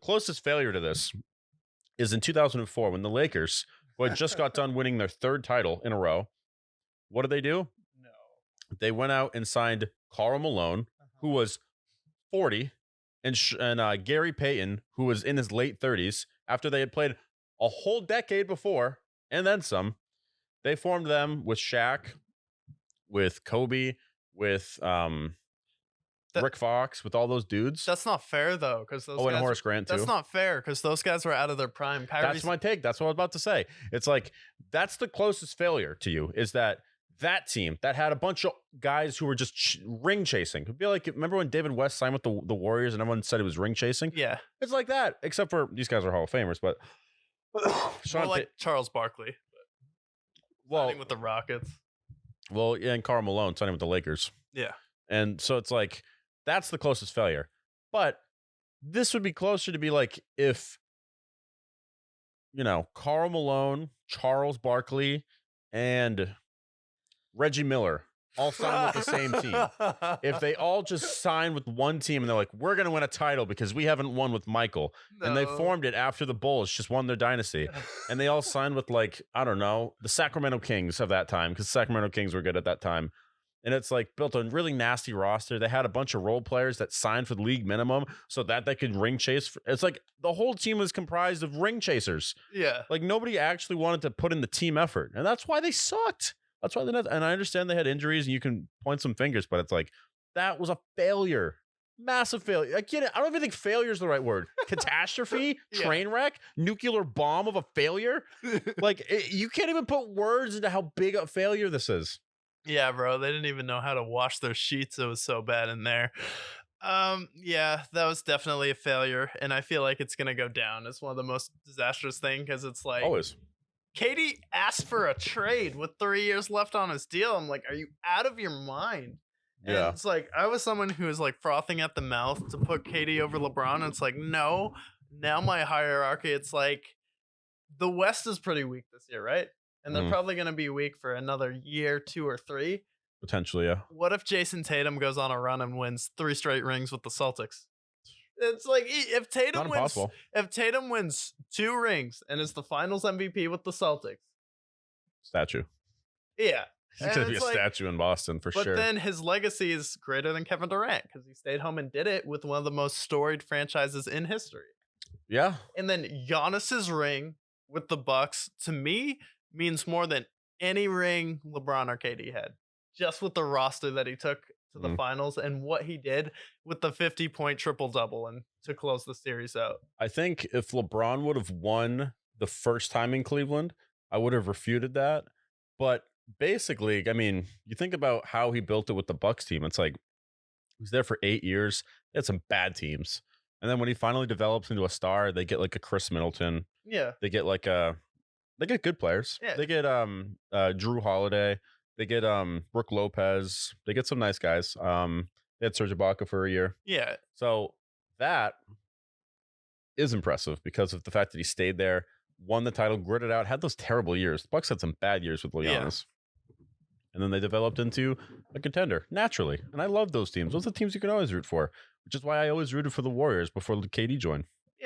closest failure to this is in 2004 when the Lakers, who had just got done winning their 3rd title in a row, what did they do? No. They went out and signed Karl Malone, who was 40, and Gary Payton, who was in his late 30s, after they had played a whole decade before and then some. They formed them with Shaq, with Kobe, with Rick Fox, with all those dudes. That's not fair, though, because those and guys, Horace Grant, too. That's not fair, because those guys were out of their prime. That's my take. That's what I was about to say. It's like, that's the closest failure to you, is that team that had a bunch of guys who were just ring chasing. It'd be like, remember when David West signed with the Warriors and everyone said he was ring chasing? Yeah. It's like that, except for these guys are Hall of Famers, but More like Charles Barkley. Signing with the Rockets. Well, yeah, and Karl Malone signing with the Lakers. Yeah. And so it's like, that's the closest failure. But this would be closer to be like if, Karl Malone, Charles Barkley, and Reggie Miller all signed with the same team. If they all just sign with one team and they're like, we're going to win a title because we haven't won with Michael. No. And they formed it after the Bulls just won their dynasty. And they all signed with, like, I don't know, the Sacramento Kings of that time, because Sacramento Kings were good at that time. And it's like built a really nasty roster. They had a bunch of role players that signed for the league minimum so that they could ring chase. It's like the whole team was comprised of ring chasers. Yeah. Like nobody actually wanted to put in the team effort. And that's why they sucked. That's why and I understand they had injuries and you can point some fingers, but it's like, that was a failure. Massive failure. I don't even think failure is the right word. Catastrophe, train wreck, nuclear bomb of a failure. Like you can't even put words into how big a failure this is. Yeah, bro. They didn't even know how to wash their sheets. It was so bad in there. Yeah, that was definitely a failure. And I feel like it's going to go down as one of the most disastrous things because it's like, always. KD asked for a trade with 3 years left on his deal. I'm like, are you out of your mind? And yeah. It's like, I was someone who was like frothing at the mouth to put KD over LeBron. And it's like, no, now my hierarchy, it's like the West is pretty weak this year, right? And they're probably going to be weak for another year, 2 or 3. Potentially, yeah. What if Jason Tatum goes on a run and wins 3 straight rings with the Celtics? It's like if Tatum wins 2 rings and is the Finals MVP with the Celtics, statue. Yeah, He's gonna be a statue in Boston for sure. But then his legacy is greater than Kevin Durant because he stayed home and did it with one of the most storied franchises in history. Yeah, and then Giannis's ring with the Bucks to me means more than any ring LeBron or KD had, just with the roster that he took to the finals and what he did with the 50-point triple-double and to close the series out. I think if LeBron would have won the first time in Cleveland, I would have refuted that. But basically, I mean, you think about how he built it with the Bucks team. It's like he was there for 8 years. They had some bad teams. And then when he finally develops into a star, they get like a Chris Middleton. Yeah. They get like they get good players. Yeah. They get Drew Holiday. They get Brooke Lopez. They get some nice guys. They had Serge Ibaka for a year. Yeah. So that is impressive because of the fact that he stayed there, won the title, gritted out, had those terrible years. The Bucks had some bad years with Giannis. Yeah. And then they developed into a contender naturally. And I love those teams. Those are the teams you can always root for, which is why I always rooted for the Warriors before KD joined.